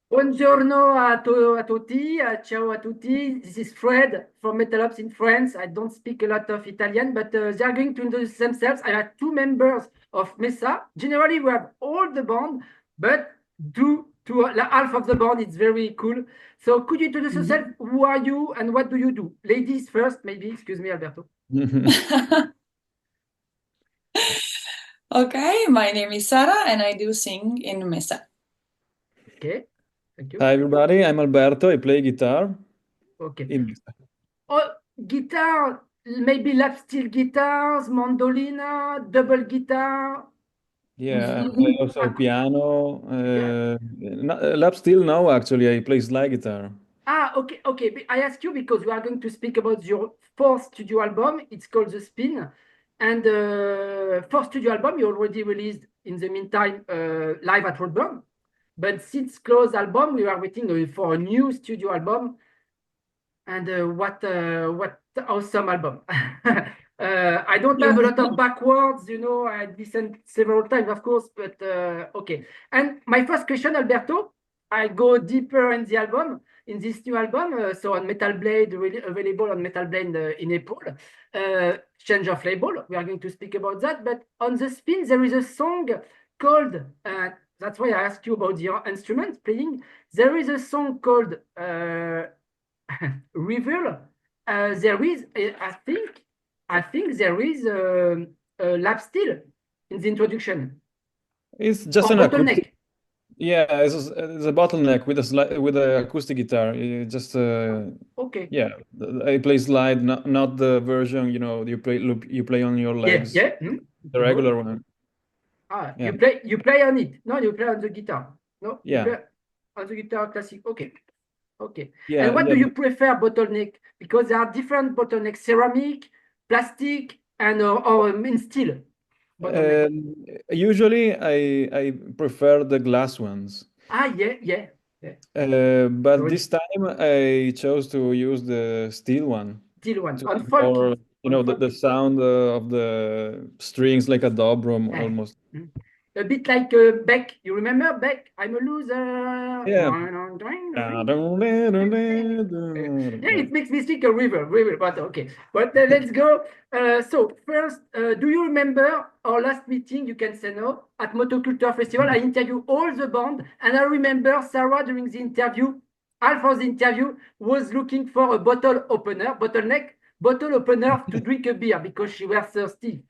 Buongiorno a tutti, ciao a tutti. This is Fred from Metal Ops in France. I don't speak a lot of Italian, but they are going to introduce themselves. I have two members of Messa. Generally, we have all the band, but due to half of the band, it's very cool. So, could you introduce yourself? Mhm. Who are you and what do you do? Ladies first, maybe. Excuse me, Alberto. Okay, my name is Sara and I do sing in Messa. Okay, thank you. Hi everybody, I'm Alberto. I play guitar Okay. in Oh, guitar, maybe lap steel guitars, mandolina, double guitar. yeah, I play also piano. Yeah. Lap steel no, actually, I play slide guitar. Ah, okay, okay. I ask you because we are going to speak about your fourth studio album. It's called The Spin. And fourth studio album, you already released in the meantime live at Roadburn. But since close album, we are waiting for a new studio album. And what awesome album. I don't have a lot of backwards, I listened several times, of course, but okay. And my first question, Alberto, I go deeper in the album, in this new album. So on Metal Blade, really available on Metal Blade in April. Change of label, we are going to speak about that. But on the spin, there is a song called, that's why I asked you about your instrument playing. There is a song called Reveal. There is, I think there is a lap steel in the introduction It's just or an acoustic. bottleneck. Yeah, it's a bottleneck with with a acoustic guitar. Just Okay. yeah, I play slide, not the version you play on your Yeah, legs, yeah. the Good. regular one. Ah, Yeah, you play on it. No, you play on the guitar. No, you yeah, play on the guitar classic. Okay. Okay. And yeah, what yeah. do you prefer bottleneck? Because there are different bottlenecks, ceramic, plastic, and or in steel bottleneck. Usually I prefer the glass ones. Ah, yeah, yeah, yeah. But Good. this time I chose to use the steel one Steel one. to On have folk, more, on the folk. sound of the strings like a dobro Eh. almost. Mm. A bit like Beck. You remember Beck? I'm a loser. Yeah. Yeah, it makes me think a river, but okay. But let's go. So first, do you remember our last meeting? You can say no at Motocultor Festival. I interviewed all the band, and I remember Sarah during the interview. Half of the interview was looking for a bottle opener to drink a beer because she was thirsty.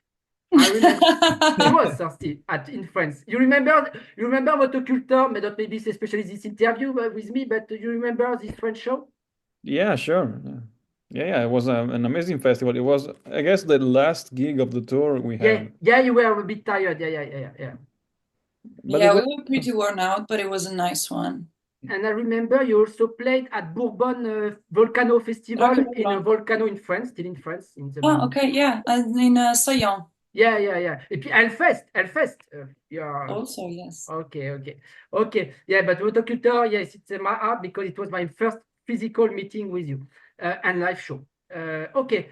I remember she was thirsty in France. You remember Motocultor, but not maybe especially this interview with me, but you remember this French show? Yeah, sure. Yeah, it was an amazing festival. It was, I guess, the last gig of the tour we Yeah, had. yeah, you were a bit tired. Yeah, yeah, yeah, yeah, yeah. But it Yeah, we was, were pretty worn out, but it was a nice one. And I remember you also played at Bourbon Volcano Festival Dragon in a Blanc. volcano in France, still in France, in the Oh, okay, yeah, and in Seigneur yeah, yeah, yeah. Et puis Hellfest. Yeah. also, yes. Okay, okay, okay. Yeah, but Motocultor, yes, it's my heart because it was my first physical meeting with you and live show. Okay,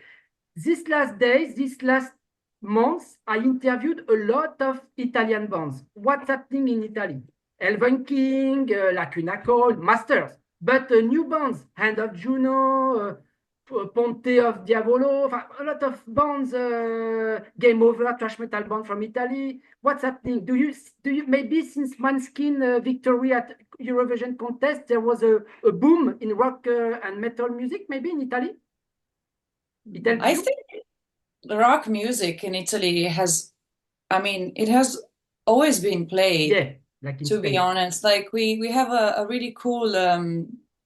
these last days, these last months, I interviewed a lot of Italian bands. What's happening in Italy? Elven King, Lacuna Cold, Masters, but new bands, Hand of Juno, Ponte of Diavolo, a lot of bands, Game Over, thrash metal band from Italy. What's happening? Do you maybe since Manskin victory at Eurovision contest, there was a boom in rock and metal music, maybe in Italy? It helped I you? think rock music in Italy has, I mean, it has always been played, Yeah, like in to be Spain. honest. Like we have a really cool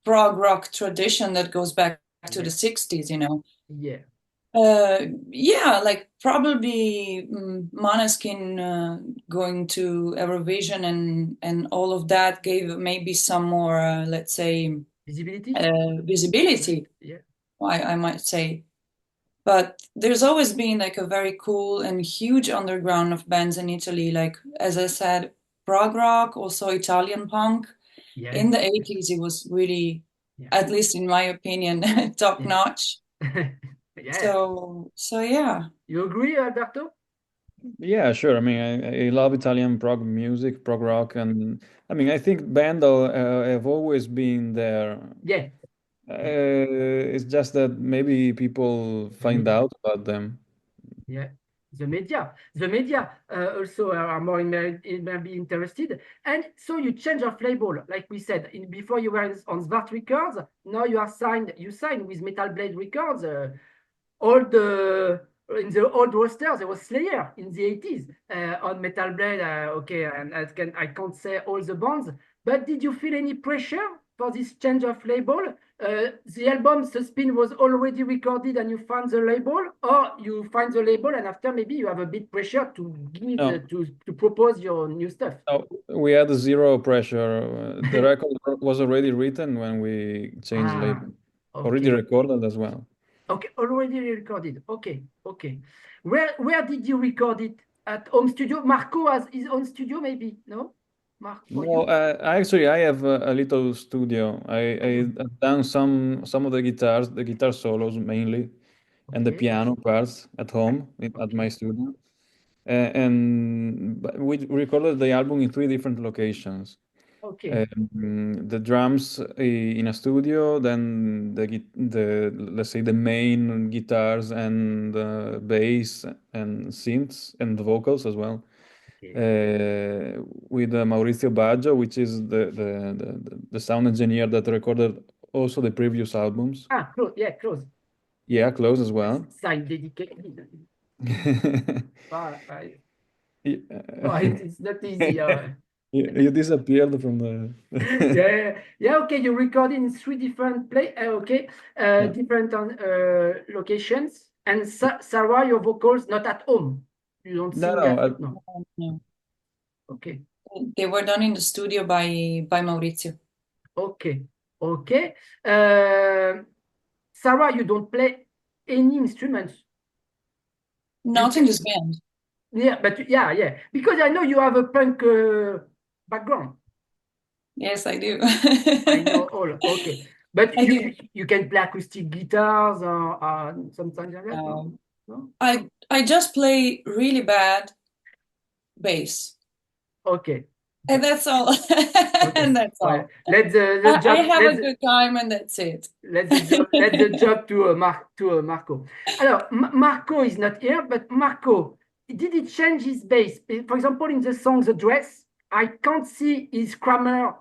prog rock tradition that goes back to the Yeah, 60s, you know. yeah, Yeah, like probably Måneskin going to Eurovision and all of that gave maybe some more, let's say, visibility. visibility, Yeah, I might say. But there's always been like a very cool and huge underground of bands in Italy. Like, as I said, prog rock, also Italian punk. yeah, In the 80s, it was really, yeah, at least in my opinion, top yeah, notch. yeah. So yeah. You agree, Alberto? Yeah, sure. I mean, I love Italian prog music, prog rock, and I mean, I think band have always been there. Yeah, It's just that maybe people the find media. out about them. Yeah, the media also are more maybe interested. And so you change of label, like we said, before you were on Svart Records. Now you signed with Metal Blade Records. Old In the old roster there was Slayer in the 80s on Metal Blade. Okay, and I can't say all the bands, but did you feel any pressure for this change of label? The album Suspin was already recorded and you find the label, or you find the label and after maybe you have a bit pressure to give No, to propose your new stuff? no, we had zero pressure. The record was already written when we changed Ah, label, already okay. recorded as well. Okay, already recorded. Okay, okay. Where did you record it? At home studio? Marco has his own studio, maybe? No? Mark, for No, you? actually, I have a little studio. I have done some of the guitars, the guitar solos mainly, and the Okay, piano parts at home at my okay, studio. And but we recorded the album in three different locations. okay, The drums in a studio, then the let's say the main guitars and bass and synths and the vocals as well. okay. With Maurizio Baggio, which is the sound engineer that recorded also the previous albums. Ah, close. Yeah, close. Yeah, close as well. Sign dedicated. Ah, it's not easy. You disappeared from the. Yeah, yeah. Okay, you recorded in three different okay, Yeah. different locations. And Sarah, your vocals not at home. You don't No, sing no. at no. No. Okay. They were done in the studio by Maurizio. Okay, okay. Uh, Sarah, you don't play any instruments. You Not in can, this band. yeah, but yeah, yeah. Because I know you have a punk background. Yes, I do. I know all. Okay, but I do. you can play acoustic guitars or something like that. No, Um, no. I just play really bad bass. Okay, And that's all. okay. And that's Well, all. let the I job have a good time and that's it. let the job to Marco. Alors, Marco is not here, but Marco, did he change his bass? For example, in the song "The Dress," I can't see his Kramer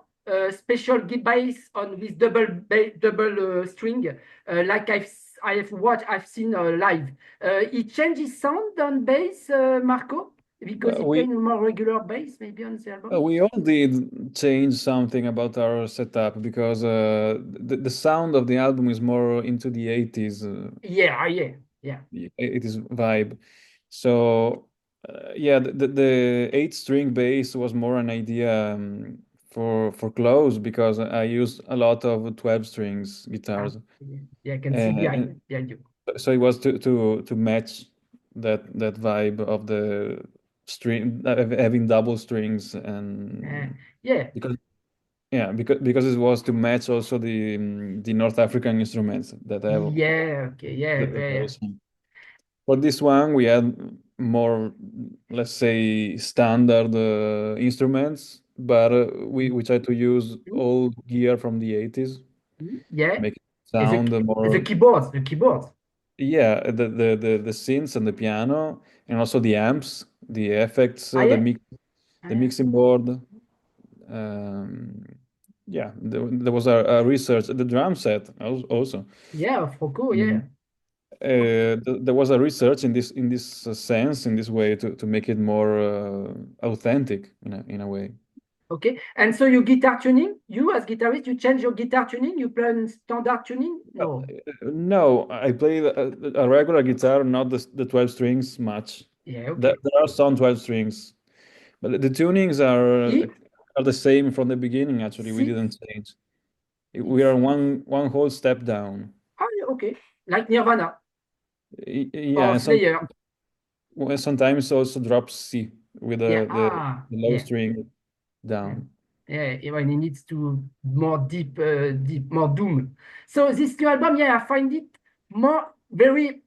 special bass on with double string, like I've seen live. He changed his sound on bass, Marco, because he We played more regular bass, maybe on the album. we all did change something about our setup because the sound of the album is more into the 80s. Yeah, yeah, yeah. It is vibe. So yeah, the eight-string bass was more an idea for close because I use a lot of 12 strings Ah, guitars. yeah, yeah, I can see And behind you. so it was to match that vibe of the string having double strings Uh, and yeah, because yeah because it was to match also the North African instruments that have yeah, okay, yeah, the yeah, yeah. bass. For this one, we had more, let's say, standard instruments, but we try to use Mm, old gear from the 80s, yeah. make it It's sound the more, keyboards. yeah, the synths and the piano, and also the amps, the effects, Ah, yeah, ah, the yeah, mixing board. Um, yeah, there was a research, the drum set also. yeah, Franco, yeah. There was a research in this sense, in this way, to make it more authentic in a way. Okay, and so your guitar tuning, you as guitarist, you change your guitar tuning, you play in standard tuning? No. No, I play a regular guitar, not the 12 strings much. Yeah, okay. There are some 12 strings, but the tunings E, are the same from the beginning. Actually, we C, didn't change. We are it's, one whole step down. ah, yeah, okay. Like Nirvana Yeah, or and Slayer. sometimes also drop C with Yeah, ah, the low yeah. string Yeah, down. yeah, when it needs to more more doom. So this new album, yeah, I find it more very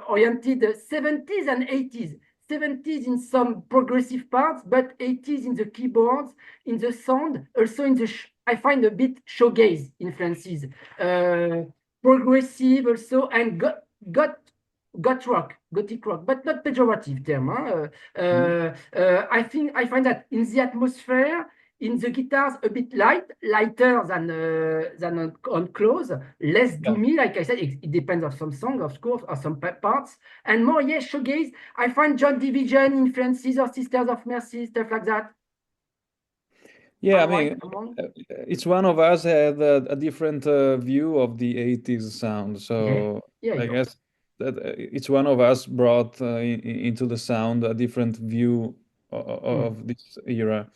oriented 70s and 80s. 70s in some progressive parts, but 80s in the keyboards, in the sound, also in the I find a bit shoegaze influences, progressive also, and goth rock, gothic rock, but not pejorative term. I find that in the atmosphere, in the guitars, a bit lighter than on close, less doomy. Like I said, it depends on some song, of course, or some parts, and more shoegaze. I find Joy Division influences or Sisters of Mercy, stuff like that. Yeah, I mean, each one of us had a different view of the 80s sound. So I guess that each one of us brought into the sound a different view of this era.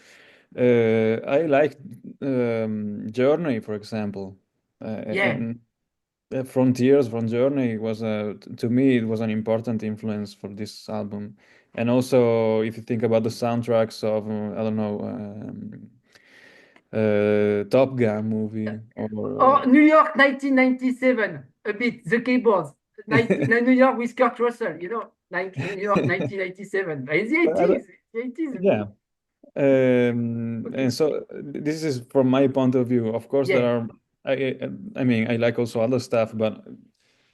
I like Journey, for example. And Frontiers from Journey was, to me, it was an important influence for this album. And also, if you think about the soundtracks of, I don't know, Top Gun movie or New York 1997, a bit the keyboards. New York with Kurt Russell, New York 1997. It's the 80s. Yeah. And so this is from my point of view. Of course, there are. I mean, I like also other stuff, but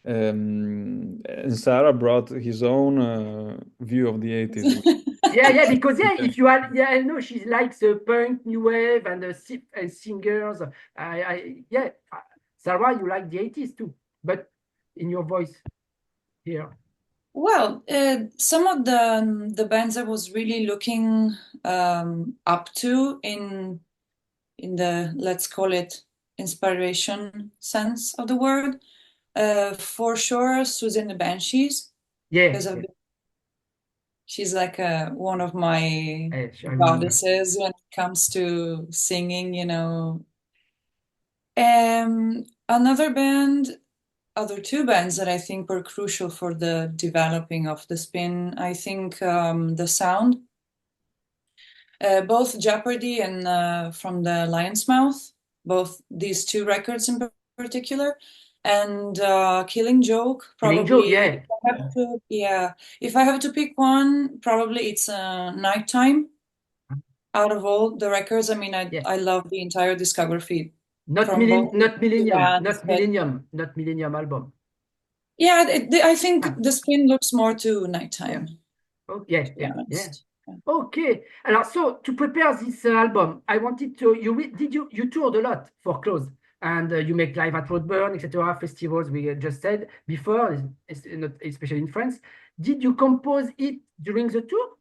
and Sara brought his own view of the 80s. Because if you are, I know she likes punk, new wave, and singers. Sara, you like the 80s too, but in your voice here. Well, some of the bands I was really looking up to in the, let's call it, inspiration sense of the word, for sure, Susan the Banshees. She's like one of my goddesses when it comes to singing, Another band, other two bands that I think were crucial for the developing of the spin, I think the sound, both Jeopardy and From the Lion's Mouth, both these two records in particular, and Killing Joke, probably. If I have to pick one, probably it's Nighttime. Out of all the records, I mean, I love the entire discography. Not Millennium album. Yeah, I think the spin looks more to Nighttime. Okay. And so to prepare this album, I wanted to you toured a lot for Close, and you make live at Roadburn, etc., festivals we just said before, especially in France. Did you compose it during the tour?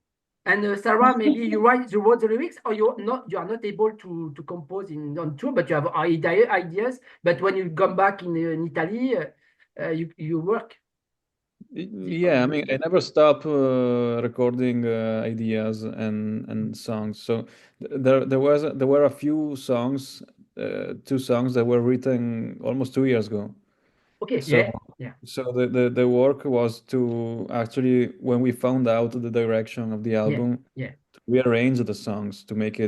And Sara, maybe you wrote the lyrics, or you are not able to compose on tour, but you have ideas. But when you come back in Italy, you work. Yeah, I mean, I never stop recording ideas and songs. So there were a few songs, 2 songs that were written almost 2 years ago. Okay. So the work was to actually, when we found out the direction of the album, to rearrange the songs to make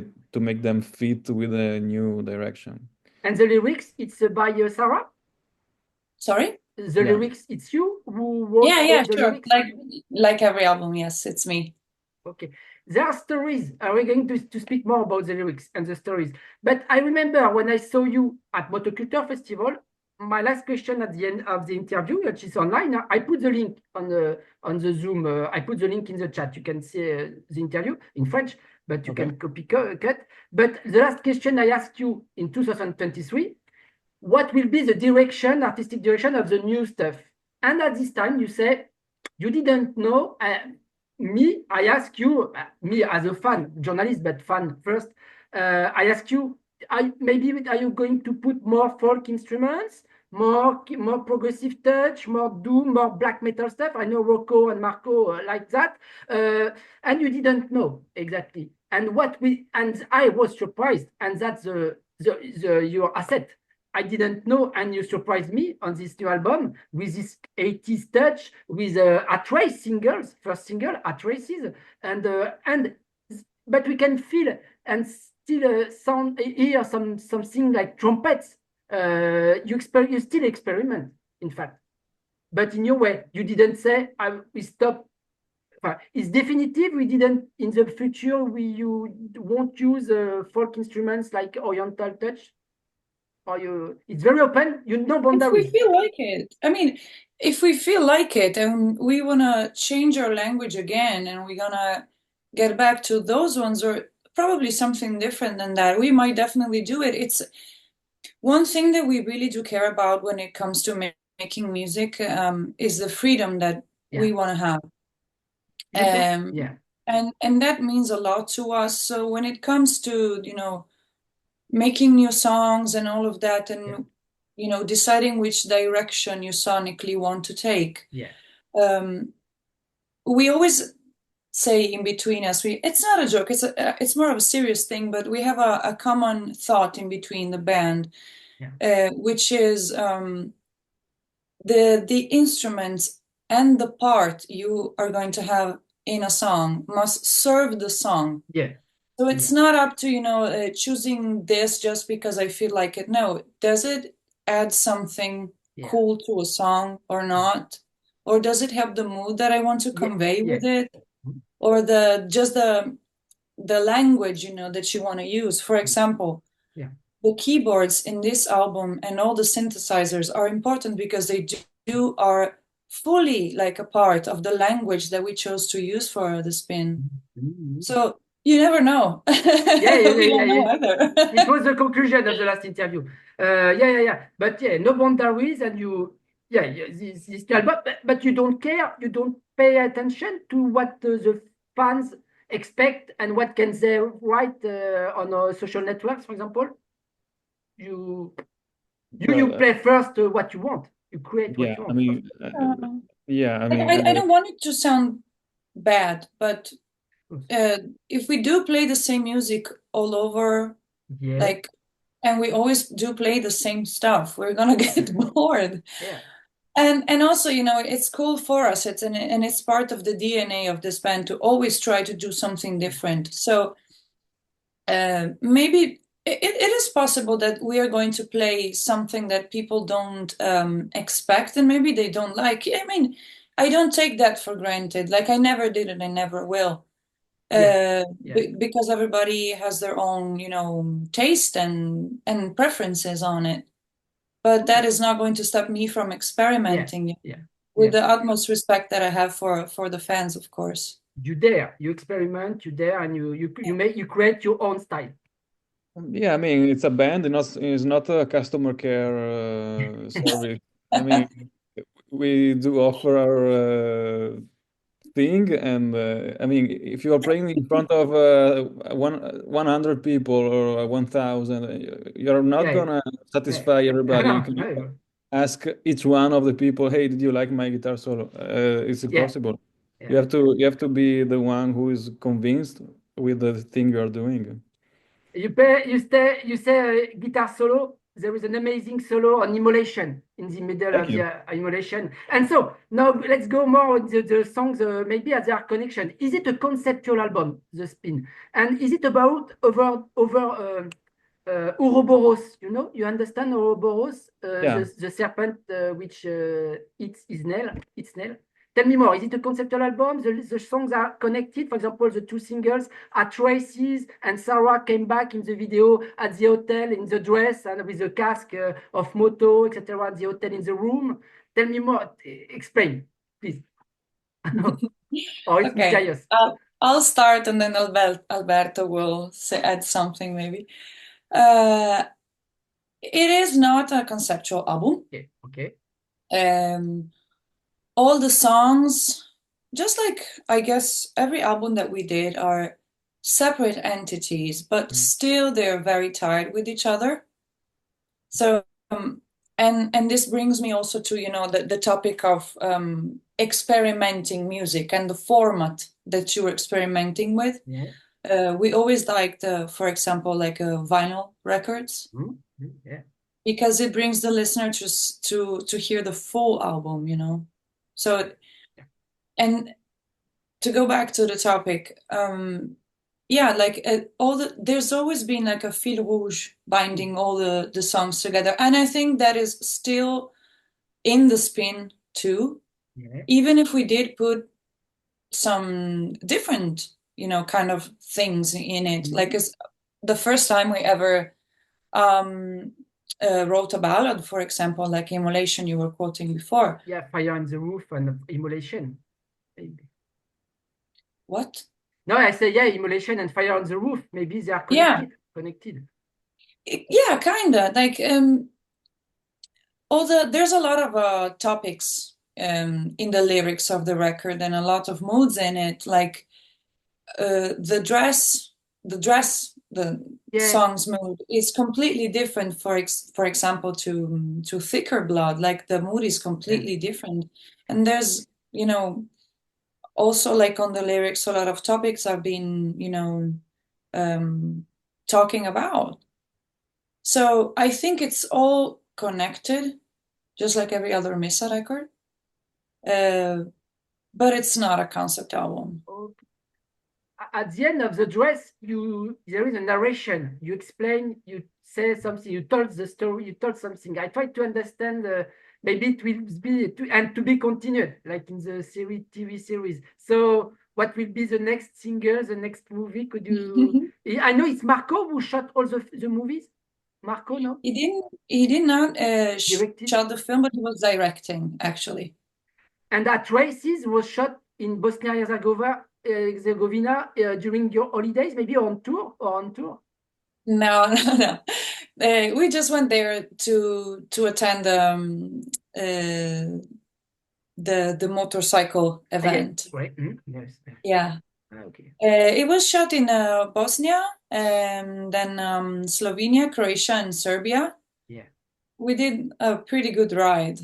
them fit with a new direction. And the lyrics, it's by Sara? Sorry? The lyrics, it's you who wrote the sure. lyrics? Like every album, yes, it's me. Okay. There are stories. We're going to speak more about the lyrics and the stories. But I remember when I saw you at Motocultor Festival, my last question at the end of the interview, which is online, I put the link on the Zoom. I put the link in the chat. You can see the interview in French, but you can copy cut. But the last question I asked you in 2023, what will be the artistic direction of the new stuff? And at this time, you said you didn't know. I asked you, me as a fan, journalist, but fan first. I asked you, maybe are you going to put more folk instruments, more progressive touch, more doom, more black metal stuff? I know Rocco and Marco like that, and you didn't know exactly. And I was surprised, and that's your asset. I didn't know, and you surprised me on this new album with this 80s touch, with At-Race singles, first single, At-Races, but we can feel and still hear something like trumpets. You still experiment, in fact, but in your way. You didn't say we stop. it's definitive. We didn't in the future. You won't use folk instruments like Oriental touch. Or it's very open. You know If boundaries. we feel like it, I mean, if we feel like it and we want to change our language again and we're gonna get back to those ones or probably something different than that, we might definitely do it. It's one thing that we really do care about when it comes to making music, is the freedom that we want to have. Yeah. And that means a lot to us. So when it comes to, making new songs and all of that, and deciding which direction you sonically want to take, we always say in between us, it's not a joke, it's more of a serious thing, but we have a common thought in between the band, which is the instruments and the part you are going to have in a song must serve the song. So it's not up to, choosing this just because I feel like it. No, does it add something cool to a song or not? Or does it have the mood that I want to convey with it? Or the language, that you want to use? For example, the keyboards in this album and all the synthesizers are important because they are fully like a part of the language that we chose to use for the spin. So you never know. We don't know either. It was the conclusion of the last interview. But no boundaries, and this album, but you don't care. You don't pay attention to what the fans expect and what can they write on social networks, for example. You play first what you want. You create what you want. I don't want it to sound bad, but if we do play the same music all over, and we always do play the same stuff, we're gonna get bored. And also, it's cool for us. It's part of the DNA of this band to always try to do something different. So maybe it is possible that we are going to play something that people don't expect, and maybe they don't like. I mean, I don't take that for granted. Like I never did and I never will. Because everybody has their own, taste and preferences on it. But that is not going to stop me from experimenting with the utmost respect that I have for the fans, of course. You experiment, and you create your own style. Yeah, I mean, it's a band, and it's not a customer care service. I mean, we do offer our thing, and I mean, if you are playing in front of 100 people or 1,000, you're not gonna satisfy everybody. You can ask each one of the people, "Hey, did you like my guitar solo?" It's impossible. You have to be the one who is convinced with the thing you are doing. You say guitar solo. There is an amazing solo on Immolation in the middle of the Immolation. And so now let's go more on the songs, maybe as their connection. Is it a conceptual album, The Spin? And is it about over Ouroboros? You understand Ouroboros, the serpent which eats its nail? Tell me more. Is it a conceptual album? The songs are connected. For example, the two singles are Tracy's, and Sara came back in the video at the hotel in the dress and with the cask of Moto, etc. At the hotel in the room. Tell me more. Explain, please. Or it's mysterious. I'll start, and then Alberto will add something maybe. It is not a conceptual album. Okay. All the songs, just like I guess every album that we did, are separate entities, but still they're very tied with each other. So and this brings me also to the topic of experimenting music and the format that you're experimenting with. We always liked, for example, like vinyl records, because it brings the listener to hear the full album. So, and to go back to the topic, there's always been like a fil rouge binding all the songs together, and I think that is still in the spin too. Even if we did put some different, kind of things in it. Like it's the first time we ever wrote a ballad, for example, like Immolation you were quoting before. Yeah, Fire on the Roof and Immolation. Maybe. What? No, I say, yeah, Immolation and Fire on the Roof. Maybe they are Yeah. connected. Yeah, kinda. Like there's a lot of topics in the lyrics of the record and a lot of moods in it. Like the Yeah. song's mood is completely different. For example, to Thicker Blood, like the mood is completely different. And there's also like on the lyrics, a lot of topics I've been talking about. So I think it's all connected, just like every other Messa record. But it's not a concept album. Okay. At the end of the dress, there is a narration. You explain, you say something, you told the story, you told something. I try to understand. Maybe it will be to be continued, like in the TV series. So, what will be the next single, the next movie? Could you? I know it's Marco who shot all the movies. Marco, no? He did not Directed. shot the film, but he was directing actually. And that Races was shot in Bosnia and Herzegovina during your holidays, maybe on tour or on tour? No. We just went there to attend the motorcycle event. Right. Yes. Yeah. Okay. It was shot in Bosnia and then Slovenia, Croatia, and Serbia. Yeah. We did a pretty good ride.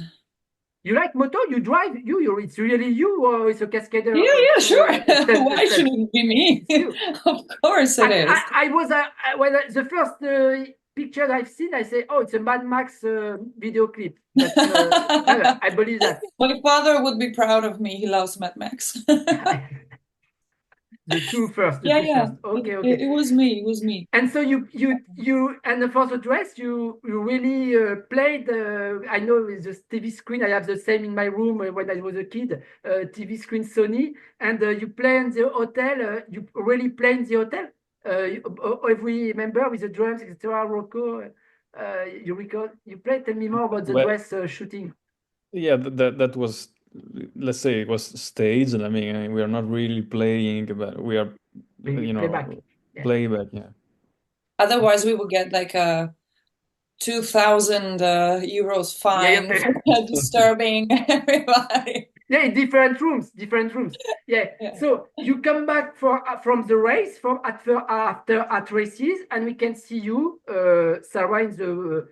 You like moto? You drive? It's really you, or it's a cascader? Yeah, sure. Why shouldn't it be me? Of course it is. I was when the first picture I've seen, I say, oh, it's a Mad Max video clip. But I believe that. My father would be proud of me. He loves Mad Max. The two first. Yeah. Okay. It was me. It was me. And so you and for the dress, you really played. I know with the TV screen. I have the same in my room when I was a kid. TV screen Sony, and you play in the hotel. You really play in the hotel. Every member with the drums, etc. Rocco, you record. You play. Tell me more about the dress shooting. Yeah, that was, let's say, it was staged. I mean, we are not really playing, but we are, playback. Yeah. Otherwise, we would get like a 2,000 euros fine for disturbing everybody. Yeah, different rooms. Yeah. So you come back from the race after at races, and we can see you, Sarah, in the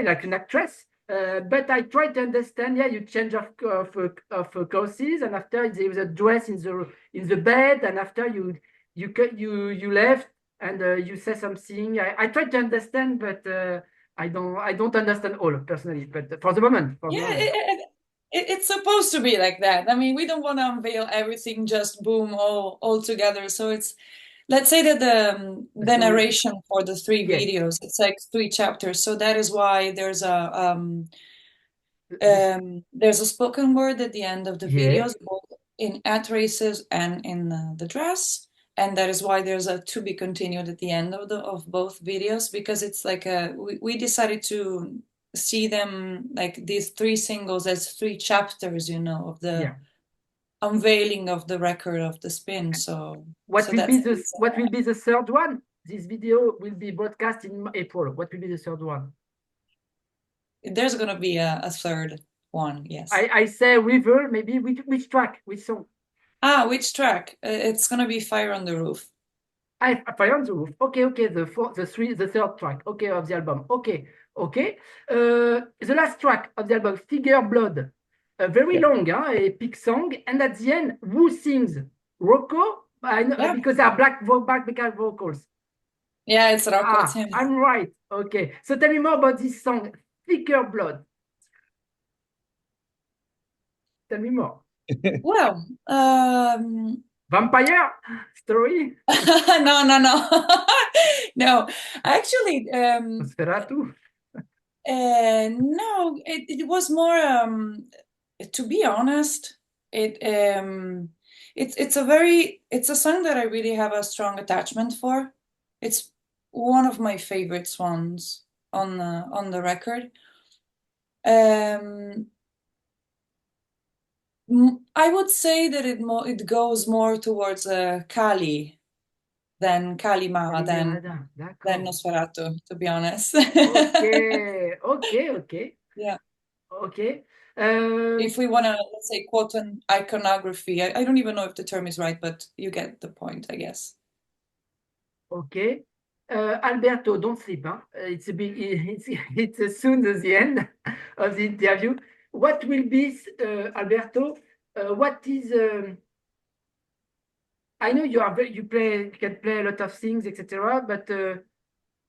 like an actress. But I try to understand. Yeah, you change of courses, and after there was a dress in the bed, and after you left, and you say something. I try to understand, but I don't understand all personally. But for the moment, it's supposed to be like that. I mean, we don't want to unveil everything just boom all together. So let's say that the narration for the 3 videos, it's like 3 chapters. So that is why there's a spoken word at the end of the videos, both in at races and in the dress. And that is why there's a to be continued at the end of both videos, because it's like we decided to see them like these 3 singles as 3 chapters, of the unveiling of the record of the spin. So what will be the third one? This video will be broadcast in April. What will be the third one? There's gonna be a third one. Yes. I say River. Maybe which track? Which song? Which track? It's gonna be Fire on the Roof. Fire on the Roof. Okay. The third track. Okay, of the album. Okay. The last track of the album, Figure Blood. Very long, a epic song. And at the end, who sings? Rocco? I know, because they are back vocals. Yeah, it's Rocco. It's him. I'm right. Okay. So tell me more about this song, Figure Blood. Tell me more. Well, vampire story? No. No, actually, Nosferatu? no, it was more, to be honest, it's a song that I really have a strong attachment for. It's one of my favorite ones on the record. I would say that it goes more towards Kali than Kalima than D'accord. Nosferatu, to be honest. Okay. Yeah. Okay. If we want to, let's say, quote an iconography, I don't even know if the term is right, but you get the point, I guess. Okay. Alberto, don't sleep. Huh? It's soon the end of the interview. What will be, Alberto? What is? I know you can play a lot of things, etc. But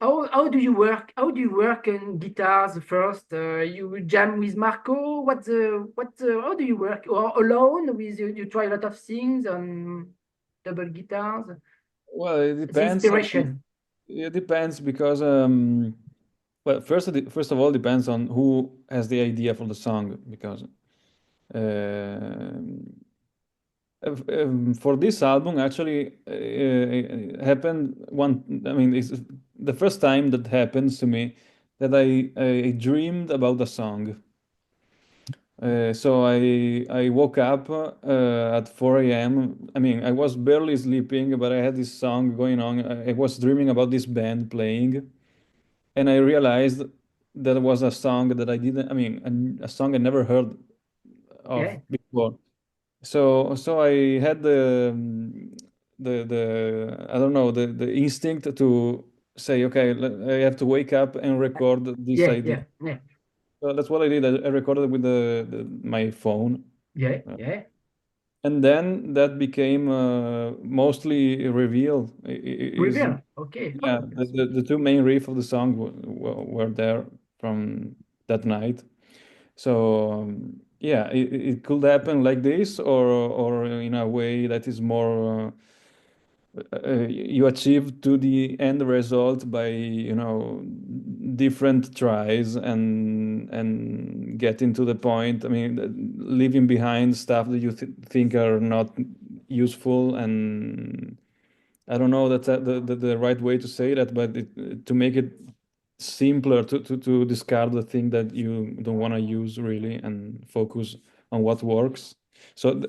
how do you work? How do you work on guitars first? You jam with Marco? How do you work? Or alone with you try a lot of things on double guitars? Well, it The depends. I mean, inspiration. it depends because well, first of all, depends on who has the idea for the song because for this album actually happened one. I mean, it's the first time that happens to me that I dreamed about the song. So I woke up at 4 a.m. I mean, I was barely sleeping, but I had this song going on. I was dreaming about this band playing, and I realized that was a song that I didn't. I mean, a song I never heard of Yeah. before. So I had the I don't know the instinct to say, okay, I have to wake up and record this idea. Yeah. So that's what I did. I recorded with my phone. Yeah. And then that became mostly reveal. Is Reveal. Okay. yeah, Oh, that's the two main riff of the song were there from that night. So yeah, it could happen like this, or in a way that is more you achieve to the end result by different tries and getting to the point. I mean, leaving behind stuff that you think are not useful, and I don't know that's the right way to say that, but to make it simpler to discard the thing that you don't want to use really and focus on what works. So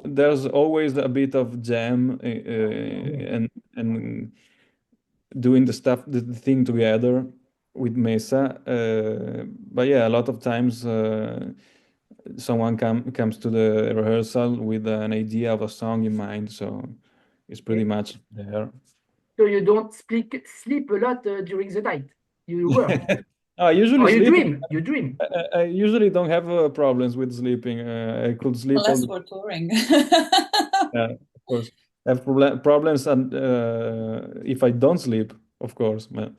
there's always a bit of jam and doing the thing together with Messa. But yeah, a lot of times someone comes to the rehearsal with an idea of a song in mind, so it's pretty yeah. much there. So you don't sleep a lot during the night. You work. I usually Or you sleep. dream. You dream. I usually don't have problems with sleeping. I could sleep all Unless the we're touring. of course. I have problems and if I don't sleep, of course. But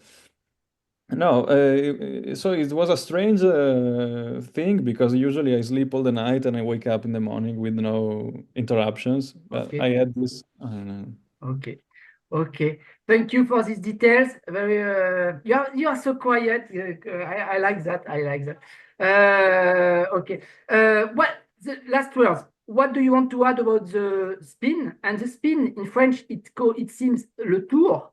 no, so it was a strange thing because usually I sleep all the night and I wake up in the morning with no interruptions. But I Okay. had this, I don't know. Okay. Okay. Thank you for these details. Very you are so quiet. I like that. I like that. Okay. What the last words? What do you want to add about the spin? And the spin in French, it seems le tour.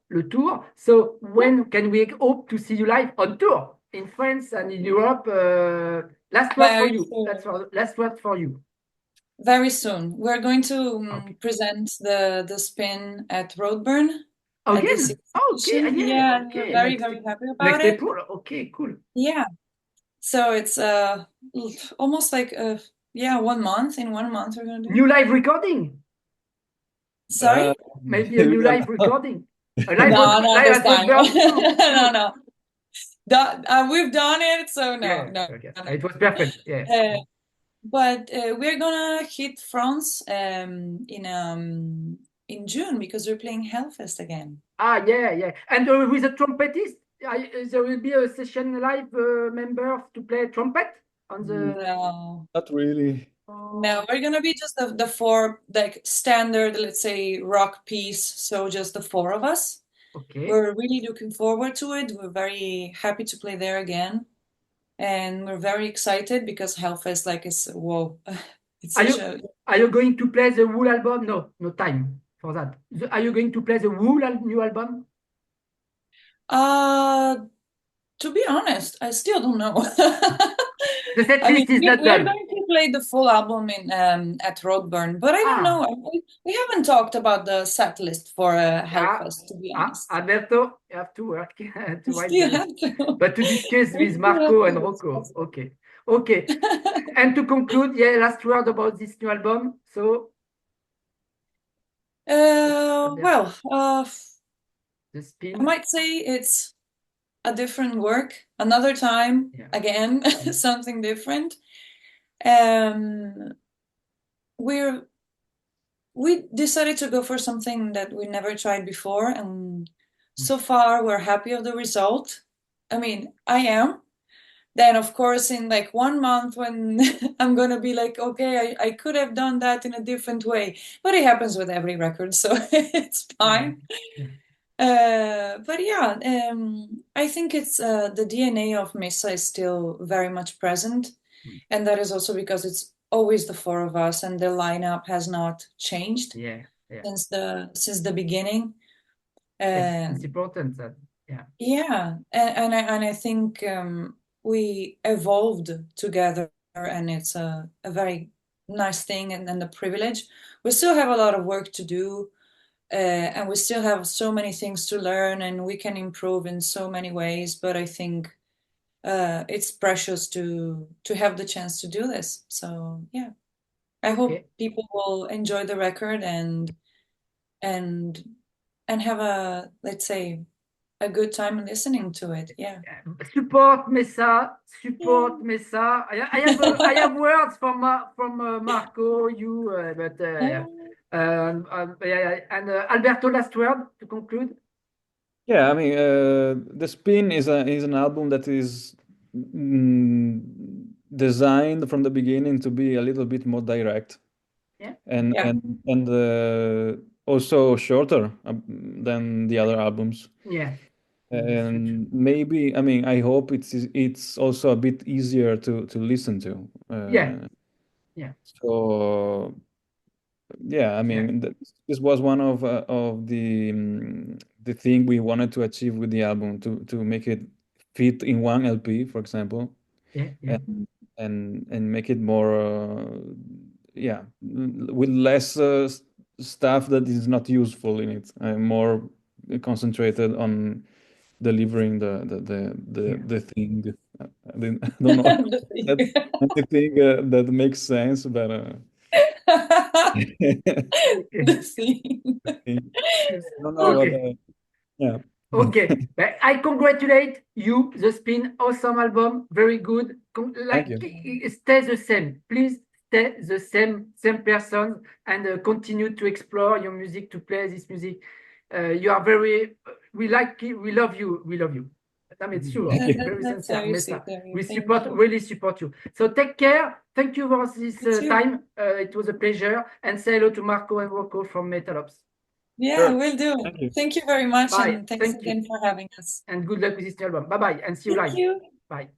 So when can we hope to see you live on tour in France and in Europe? Last word for Very you. soon. Last word for you. Very soon. We're going to Okay. present the spin at Roadburn at the Again? Okay. exhibition. Yeah. Yeah, we're Okay. very, very happy about Next it. April. Okay. Cool. Yeah. So it's almost like 1 month. In 1 month we're gonna do. New live recording. Sorry? Maybe a We new don't live know. recording. A No, not live this at time. Roadburn too. No. We've done it, so no, Yeah. no, Okay. no. It was perfect. Yeah. But we're gonna hit France in June because we're playing Hellfest again. Yeah. And with a trumpetist, there will be a session live member to play trumpet on the. No. Not really. No, we're gonna be just the four, like standard, let's say, rock piece. So just the four of us. Okay. We're really looking forward to it. We're very happy to play there again. And we're very excited because Hellfest, like, is whoa, It's Are such you a are you going to play the whole album? No, no time for that. Are you going to play the whole new album? to be honest, I still don't know. The set I mean, list is not we're done. going to play the full album in at Roadburn, but I don't Ah, know. We haven't talked about the set list for ah, Hellfest, to be honest. Alberto, you have to work We to write still the, have to. but to discuss We with still have Marco and to Rocco. discuss Okay, okay. it. And to conclude, yeah, last word about this new album. So, Alberto, Well, the I spin. might say it's a different work, another time, Yeah. again, something different. Um, we decided to go for something that we never tried before, and so far we're happy of the result. I mean, I am. Then, of course, in like 1 month, when I'm gonna be like, okay, I could have done that in a different way, but it happens with every record, so it's fine. Yeah. But yeah, I think it's the DNA of Messa is still very much present, and that is also because it's always the four of us, and the lineup has not changed Yeah. Yeah. since the beginning. It's important that, yeah. Yeah, and I think we evolved together, and it's a very nice thing and a privilege. We still have a lot of work to do, and we still have so many things to learn, and we can improve in so many ways. But I think it's precious to have the chance to do this. So yeah, I hope Okay. people will enjoy the record and have a, let's say, a good time listening to it. Yeah. Support Messa, support Yeah. Messa. I have words from Marco, you, but yeah, and Alberto, last word to conclude. Yeah, I mean, the Spin is an album that is designed from the beginning to be a little bit more direct, Yeah, and Yeah. also shorter than the other albums. yeah, And maybe, I mean, I hope it's also a bit easier to listen to. yeah, yeah, So yeah, I yeah, mean, this was one of the thing we wanted to achieve with the album to make it fit in one LP, for example, yeah, yeah, and and make it more yeah, with less stuff that is not useful in it, more concentrated on delivering yeah. the thing. I don't know that anything that makes sense, but Okay, The thing. I don't know what. okay. Yeah. Okay, I congratulate you. The Spin, awesome album, very good. Thank Like, you. stay the same. Please stay the same person, and continue to explore your music, to play this music. You are very. We like it. We love you. We love you. I mean, sure, Thank you. very That's sincere, very sweet Messa. of you. We Thank support, you. really support you. So take care. Thank you for this You too. time. It was a pleasure. And say hello to Marco and Rocco from Metalops. Yeah, Sure. will do. Thank you. Thank you very much, Bye. and thanks Thank you. again for having us. And good luck with this new album. Bye bye. And see you Thank live. you. Bye.